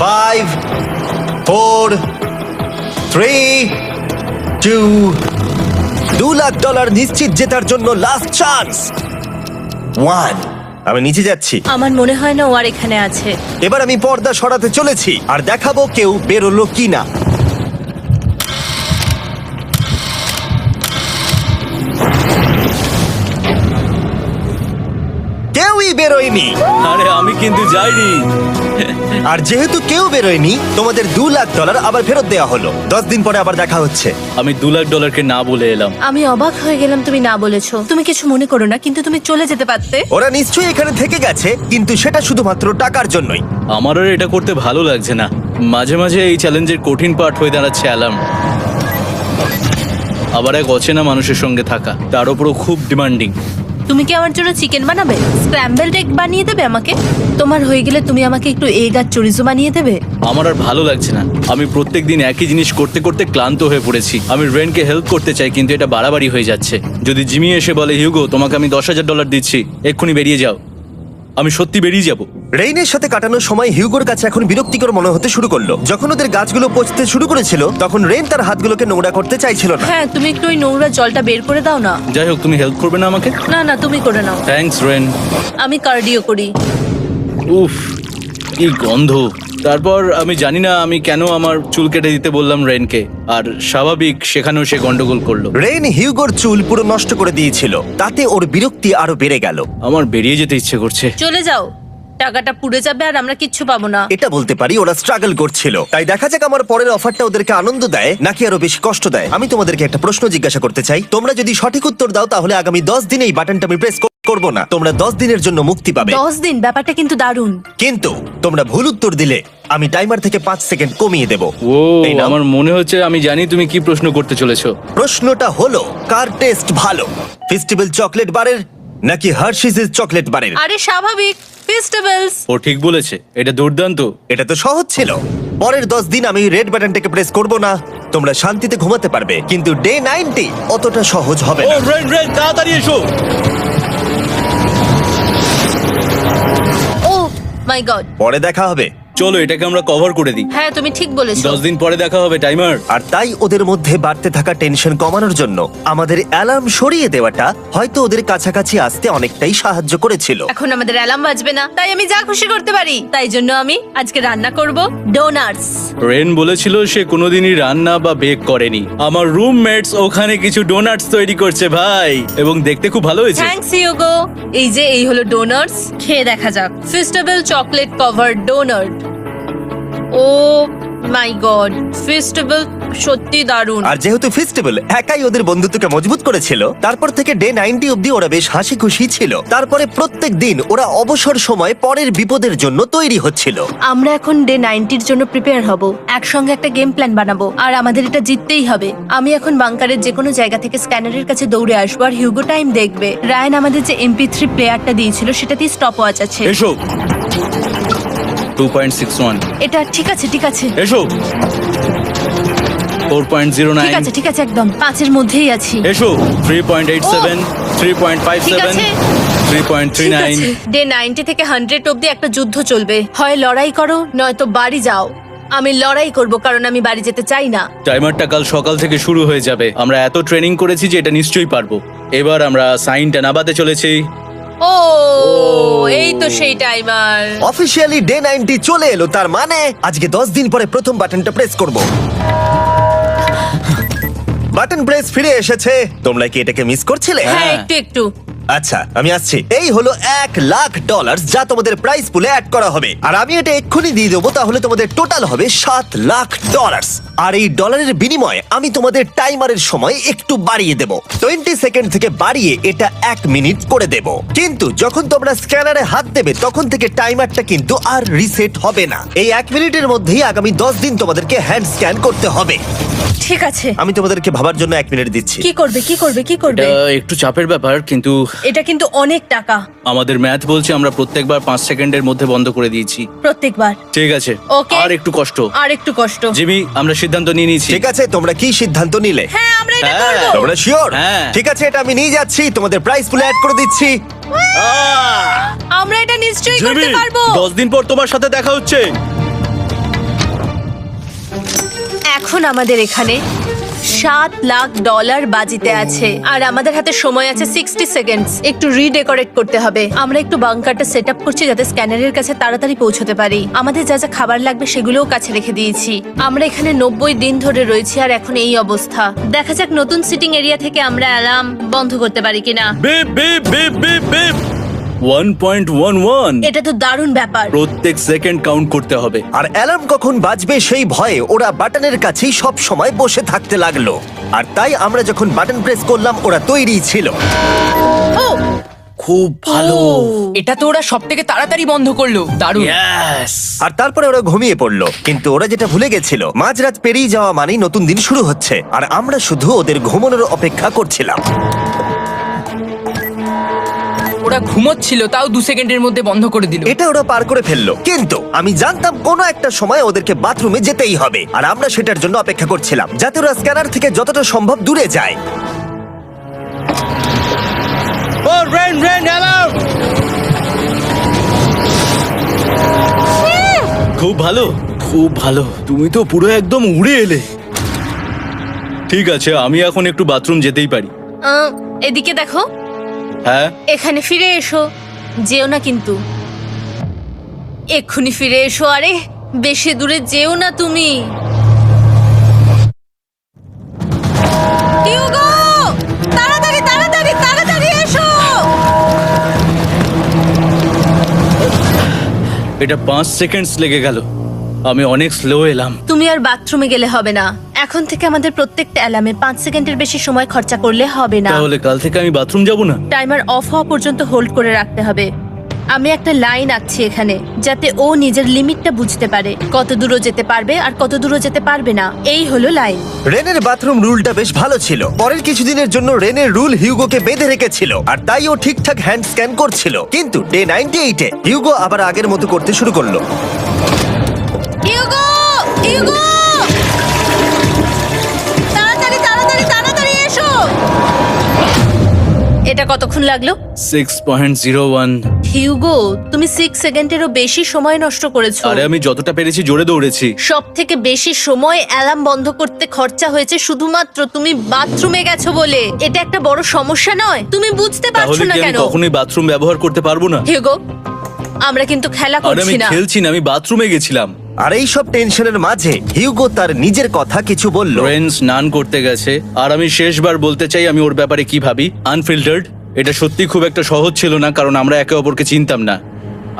5 4 3 2 $2 লাখ নিশ্চিত জেতার জন্য লাস্ট চান্স 1। আমি নিচে যাচ্ছি। আমার মনে হয় না ও আর এখানে আছে। এবার আমি পর্দা সরাতে চলেছি আর দেখাবো কেউ বেরোলো কিনা। কেউই বেরোয়নি। আরে আমি কিন্তু যাইনি। আর যেহেতু কেউ বেরোয়নি, তোমাদের $2 লাখ আবার ফেরত দেওয়া হলো। 10 দিন পরে আবার দেখা হচ্ছে। আমি $2 লাখ না বলে এলাম। আমি অবাক হয়ে গেলাম তুমি না বলেছো। তুমি কিছু মনে করো না, কিন্তু তুমি চলে যেতে পারতে। ওরা নিশ্চয়ই এখানে থেকে গেছে, কিন্তু সেটা শুধুমাত্র টাকার জন্যই। আমার আর এটা করতে ভালো লাগছে না। মাঝে মাঝে এই চ্যালেঞ্জের কঠিন পার্ট হয়ে দাঁড়াচ্ছে অ্যালার্ম। আবার এক অচেনা মানুষের সঙ্গে থাকা, তার উপরও খুব ডিমান্ডিং। তুমি কি আমার জন্য চিকেন বানাবে? স্ক্র্যাম্বলড এগ বানিয়ে দেবে আমাকে? তোমার হয়ে গেলে তুমি আমাকে একটু এগ আর চরিজো বানিয়ে দেবে? আমার আর ভালো লাগছে না। আমি প্রত্যেকদিন একই জিনিস করতে করতে ক্লান্ত হয়ে পড়েছি। আমি রেনকে হেল্প করতে চাই, কিন্তু এটা বাড়াবাড়ি হয়ে যাচ্ছে। যদি জিমি এসে বলে, হিউগো তোমাকে আমি $10,000 দিচ্ছি, এক্ষুনি বেরিয়ে যাও, আমি সত্যি বেরিয়ে যাব। রেইনের সাথে কাটানোর সময় হিউগোর কাছে এখন বিরক্তিকর মনে হতে শুরু করলো। যখন ওদের গাছগুলো পচতে শুরু করেছিল, তখন রেইন তার হাতগুলোকে নোংরা করতে চাইছিল না। হ্যাঁ, তুমি একটু ওই নোংরা জলটা বের করে দাও না। যাই হোক, তুমি হেল্প করবে না আমাকে? না না, তুমি করে নাও। থ্যাঙ্কস রেন। আমি কার্ডিও করি। উফ, কি গন্ধ। তারপর আমি জানি না আমি কেন আমার চুল কেটে দিতে বললাম রেনকে, আর স্বাভাবিক সেখানেও সে গন্ডগোল করলো। রেইন হিউগোর চুল পুরো নষ্ট করে দিয়েছিল, তাতে ওর বিরক্তি আরো বেড়ে গেল। আমার বেরিয়ে যেতে ইচ্ছে করছে। চলে যাও, টাকাটা পুড়ে যাবে আর আমরা কিচ্ছু পাবো না। এটা বলতে পারি ওরা স্ট্রাগল করছিল। তাই দেখা যাক আমার পরের অফারটা ওদেরকে আনন্দ দেয় নাকি আরো বেশি কষ্ট দেয়। আমি তোমাদেরকে একটা প্রশ্ন জিজ্ঞাসা করতে চাই, তোমরা যদি সঠিক উত্তর দাও তাহলে আগামী 10 দিনে এই বাটনটা আমি প্রেস করব না, তোমরা 10 দিনের জন্য মুক্তি পাবে। 10 দিন, ব্যাপারটা কিন্তু দারুণ। কিন্তু তোমরা ভুল উত্তর দিলে আমি টাইমার থেকে 5 সেকেন্ড কমিয়ে দেব। ও এই নাও। আমার মনে হচ্ছে আমি জানি তুমি কি প্রশ্ন করতে চলেছো। প্রশ্নটা হলো, কার টেস্ট ভালো, ফেস্টিভ্যাল চকলেট বারের নাকি হার্শিসের চকলেট বারের? আরে স্বাভাবিক, ফেস্টিভ্যালস। ও ঠিক বলেছে, এটা দুর্দান্ত। এটা তো সহজ ছিল। পরের 10 দিন আমি রেড বাটনটাকে প্রেস করব না, তোমরা শান্তিতে ঘুমাতে পারবে। কিন্তু ডে 90 অতটা সহজ হবে ও না। রেন রেন তাড়াতাড়ি এসো। ও মাই গড। পরে দেখা হবে। চলো এটাকে আমরা কভার করে দিই। হ্যাঁ, তুমি ঠিক বলেছো। 10 দিন পরে দেখা হবে টাইমার। আর তাই ওদের মধ্যে বাড়তে থাকা টেনশন কমানোর জন্য আমাদের অ্যালার্ম সরিয়ে দেওয়াটা হয়তো ওদের কাছাকাছি আসতে অনেকটাই সাহায্য করেছিল। এখন আমাদের অ্যালার্ম বাজবে না, তাই আমি যা খুশি করতে পারি। তাই জন্য আমি আজকে রান্না করব ডোনাটস। রেন বলেছিল সে কোনোদিনই রান্না বা বেক করেনি। আমার রুমমেটস ওখানে কিছু ডোনাটস তৈরি করছে ভাই, এবং দেখতে খুব ভালো হয়েছে। থ্যাঙ্কস ইউগো। এই হলো ডোনাটস, খেয়ে দেখা যাক। Festival chocolate covered donut. Oh my God, festival সত্যি দারুণ। আর যেহেতু ফেস্টিভ্যাল একাই ওদের বন্ধুত্বকে মজবুত করেছিল, তারপর থেকে ডে 90 অব্দি ওরা বেশ হাসি খুশি ছিল। তারপরে প্রত্যেক দিন ওরা অবসর সময় পরের বিপদের জন্য তৈরি হচ্ছিল। আমরা এখন ডে 90 এর জন্য প্রিপেয়ার হব। একসঙ্গে একটা গেম প্ল্যান বানাবো, আর আমাদের এটা জিততেই হবে। আমি এখন বাংকারের যে কোনো জায়গা থেকে স্ক্যানারের কাছে দৌড়ে আসবো, আর হিউগো টাইম দেখবে। রায়ান আমাদের যে MP3 প্লেয়ারটা দিয়েছিল সেটাতেই স্টপ ওয়াচ আছে। এসো। 2.61। এটা ঠিক আছে, ঠিক আছে, এসো। ঠিক 4.09। আছে, ঠিক আছে, একদম 5 এর মধ্যেই আছি। এসো। 3.87। ঠিক 3.57। আছে। 3.39। ডে 90 থেকে 100 অব্দি একটা যুদ্ধ চলবে। হয় লড়াই করো, নয়তো বাড়ি যাও। আমি লড়াই করব, কারণ আমি বাড়ি যেতে চাই না। টাইমারটা কাল সকাল থেকে শুরু হয়ে যাবে। আমরা এত ট্রেনিং করেছি যে এটা নিশ্চয়ই পারবো। এবার আমরা সাইনটা নাবাতে চলেছি। ও এই তো সেই টাইমার। অফিসিয়ালি ডে 90 চলে এলো, তার মানে আজকে 10 দিন পরে প্রথম বাটনটা প্রেস করব। বাটন প্রেস ফিরে এসেছে। তোমরা কি এটাকে মিস করছিলে? হ্যাঁ, একটু একটু। আচ্ছা, আমি আসছি। এই হলো $1,00,000 যা তোমাদের প্রাইস পুলে অ্যাড করা হবে। আর আমি এটা এক্ষুনি দিয়ে দেবো, তাহলে তোমাদের টোটাল হবে $7,00,000। আর এই ডলারের বিনিময়ে আমি তোমাদের টাইমারের সময় একটু বাড়িয়ে দেব। 20 সেকেন্ড থেকে বাড়িয়ে এটা 1 মিনিট করে দেব। কিন্তু যখন তোমরা স্ক্যানারে হাত দেবে তখন থেকে টাইমারটা কিন্তু আর রিসেট হবে না। এই 1 মিনিটের মধ্যেই আগামী 10 দিন তোমাদেরকে হ্যান্ড স্ক্যান করতে হবে। ঠিক আছে। আমি তোমাদেরকে ভাবার জন্য 1 মিনিট দিচ্ছি। কি করবে, কি করবে, কি করবে? এটা একটু চাপের ব্যাপার, কিন্তু এটা কিন্তু অনেক টাকা। আমাদের ম্যাথ বলছে আমরা প্রত্যেকবার 5 সেকেন্ডের মধ্যে বন্ধ করে দিয়েছি। প্রত্যেকবার। ঠিক আছে। Okay. আর একটু কষ্ট। আর একটু কষ্ট। জিমি, আমরা সিদ্ধান্ত নিয়ে নিয়েছি। ঠিক আছে, তোমরা কি সিদ্ধান্ত নিলে? হ্যাঁ, আমরা এটা হ্যাঁ। করব। তোমরা শিওর? হ্যাঁ। ঠিক আছে, এটা আমি নিয়ে যাচ্ছি, তোমাদের প্রাইস পুলে অ্যাড করে দিচ্ছি। আমরা এটা নিশ্চয়ই জিমি, করতে পারবো। 10 দিন পর তোমার সাথে দেখা হচ্ছে। এখন আমাদের এখানে $7,00,000 বাজিতে আছে, আর আমাদের হাতে সময় আছে 60 সেকেন্ডস। একটু রিডেকোরেট করতে হবে। আমরা একটু বাংকারটা সেট আপ করছি যাতে স্ক্যানারের কাছে তাড়াতাড়ি পৌঁছতে পারি। আমাদের যা যা খাবার লাগবে সেগুলোও কাছে রেখে দিয়েছি। আমরা এখানে 90 দিন ধরে রয়েছি, আর এখন এই অবস্থা। দেখা যাক নতুন সিটিং এরিয়া থেকে আমরা অ্যালার্ম বন্ধ করতে পারি কিনা। Beep beep beep beep beep. 1.11। এটা তো দারুণ ব্যাপার। প্রত্যেক সেকেন্ড কাউন্ট করতে হবে। আর অ্যালার্ম কখন বাজবে সেই ভয়ে ওরা বাটনের কাছেই সব সময় বসে থাকতে লাগলো। আর তাই আমরা যখন বাটন প্রেস করলাম ওরা তৈরি ছিল। ও খুব ভালো। এটা তো ওরা সব থেকে তাড়াতাড়ি বন্ধ করলো। দারুণ। ইয়েস। আর তারপরে ওরা ঘুমিয়ে পড়লো। কিন্তু ওরা যেটা ভুলে গেছিল, মাঝরাত পেরিয়ে যাওয়া মানেই নতুন দিন শুরু হচ্ছে। আর আমরা শুধু ওদের ঘুমানোর অপেক্ষা করছিলাম। ওরা ঘুমোচ্ছিল, তাও 2 সেকেন্ডের মধ্যে বন্ধ করে দিল। এটা ওরা পার করে ফেললো। কিন্তু আমি জানতাম কোনো একটা সময় ওদেরকে বাথরুমে যেতেই হবে, আর আমরা সেটার জন্য অপেক্ষা করছিলাম যাতে ওরা স্ক্যানার থেকে যতটা সম্ভব দূরে যায়। ও রেন রেন অ্যালার্ম। খুব ভালো, খুব ভালো। তুমি তো পুরো একদম উড়ে এলে। ঠিক আছে, আমি এখন একটু বাথরুম যেতেই পারি। এদিকে দেখো, হ্যাঁ। এখানে ফিরে এসো। যেও না কিন্তু, এক্ষুনি ফিরে এসো। আরে বেশি দূরে যেও না তুমি। হিউগো, তাড়াতাড়ি তাড়াতাড়ি তাড়াতাড়ি এসো। এটা 5 সেকেন্ডস লেগে গেল। আমি অনেক স্লো এলাম। তুমি আর বাথরুমে গেলে হবে না। এখন থেকে আমাদের প্রত্যেকটা অ্যালার্মে 5 সেকেন্ডের বেশি সময় খরচা করলে হবে না। তাহলে কাল থেকে আমি বাথরুম যাব না? টাইমার অফ হওয়া পর্যন্ত হোল্ড করে রাখতে হবে। আমি একটা লাইন আঁকছি এখানে, যাতে ও নিজের লিমিটটা বুঝতে পারে, কত দূরও যেতে পারবে আর কত দূরও যেতে পারবে না। এই হলো লাইন। রেনের বাথরুম রুলটা বেশ ভালো ছিল। পরের কিছুদিনের জন্য রেনের রুল হিউগোকে বেঁধে রেখেছিল, আর তাই ও ঠিকঠাক হ্যান্ড স্ক্যান করছিল। কিন্তু ডে 98-এ হিউগো আবার আগের মতো করতে শুরু করলো। হিউগো, হিউগো, তাড়াতাড়ি তাড়াতাড়ি তাড়াতাড়ি এসো। এটা কতক্ষণ লাগলো? 6.01। হিউগো, তুমি 6 সেকেন্ডেরও বেশি সময় নষ্ট করেছো। আরে আমি যতটা পেরেছি জোরে দৌড়েছি। সব থেকে বেশি সময় অ্যালার্ম বন্ধ করতে খরচা হয়েছে শুধুমাত্র তুমি বাথরুমে গেছো বলে। এটা একটা বড় সমস্যা নয়? তুমি বুঝতে পারছো তাহলে না কি আমি কেন? কখনোই বাথরুম ব্যবহার করতে পারবো না? হিউগো, আমরা কিন্তু খেলা আরে আমি করছি না। খেলছি না, আমি বাথরুমে গেছিলাম। আর এই সব টেনশনের মাঝে হিউগো তার নিজের কথা কিছু বলল। রেন স্নান করতে গেছে, আর আমি শেষবার বলতে চাই আমি ওর ব্যাপারে কি ভাবি। আনফিল্টার্ড, এটা সত্যি খুব একটা সহজ ছিল না, কারণ আমরা একে অপরকে চিনতাম না।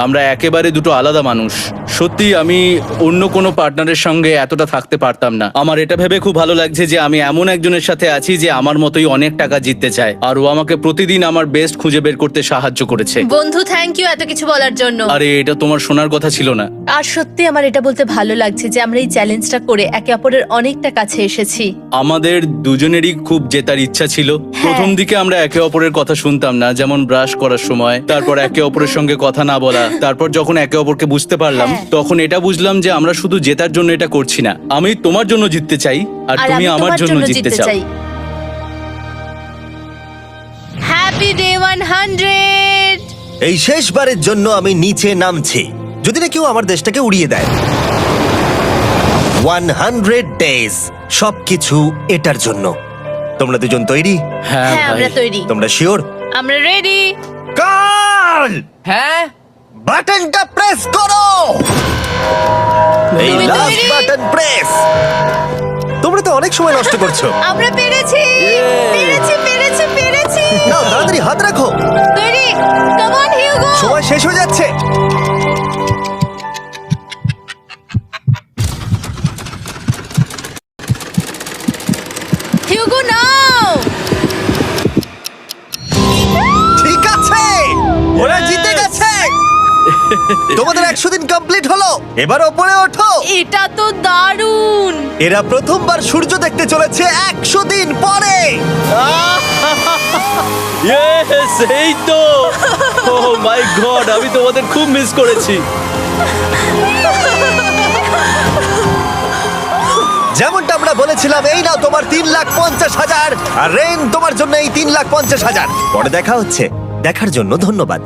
আমরা একেবারে দুটো আলাদা মানুষ। সত্যি আমি অন্য কোনো পার্টনারের সঙ্গে এতটা থাকতে পারতাম না। আমার এটা ভেবে খুব ভালো লাগছে যে আমি এমন একজনের সাথে আছি যে আমার মতোই অনেক টাকা জিততে চায়, আর ও আমাকে প্রতিদিন আমার বেস্ট খুঁজে বের করতে সাহায্য করেছে। বন্ধু, থ্যাংক ইউ এত কিছু বলার জন্য। আরে এটা তোমার শোনার কথা ছিল না। আর সত্যি আমার এটা বলতে ভালো লাগছে যে আমরা এই চ্যালেঞ্জটা করে একে অপরের অনেকটা কাছে এসেছি। আমাদের দুজনেরই খুব জেতার ইচ্ছা ছিল। প্রথম দিকে আমরা একে অপরের কথা শুনতাম না, যেমন ব্রাশ করার সময়, তারপর একে অপরের সঙ্গে কথা না বলা। তারপর যখন একে অপরকে বুঝতে পারলাম, হ্যাঁ। তখন এটা বুঝলাম যে আমরা শুধু জেতার জন্য এটা করছি না। আমি তোমার জন্য জিততে চাই, আর আর তুমি আমি আমার তোমার জন্য জিততে চাও। Happy day 100। এই শেষবারের জন্য আমি নিচে নামছি, যদি না কেউ আমার দেশটাকে উড়িয়ে দেয়। 100 ডেজ, সবকিছু এটার জন্য। তোমরা দুজন তৈরি? হ্যাঁ হ্যাঁ, ভাই। আমরা তৈরি। তোমরা শিওর? আমরা রেডি। কার্ল, হ্যাঁ, বাটনটা প্রেস করো। এই তুমি লাস্ট তৈরি? Button press. তোমরা তো অনেক সময় নষ্ট করছো। আমরা পেরেছি, পেরেছি, পেরেছি, পেরেছি। নাও তাড়াতাড়ি হাত রাখো, তৈরি? Come on Hugo. সময় শেষ হয়ে যাচ্ছে। হিউগো নাও। ঠিক আছে, ওরা জিতে গেছে। তোমাদের 100 দিন কমপ্লিট হলো, এবার ওপরে ওঠো। এটা তো দারুণ। এরা প্রথমবার সূর্য দেখতে চলেছে 100 দিন পরে। Yes, এই তো। Oh my God, আমি তোমাদের খুব মিস করেছি। যেমনটা আমরা বলেছিলাম, এই নাও তোমার 3,50,000, আর রেন তোমার জন্য এই 3,50,000। পরে দেখা হচ্ছে, দেখার জন্য ধন্যবাদ।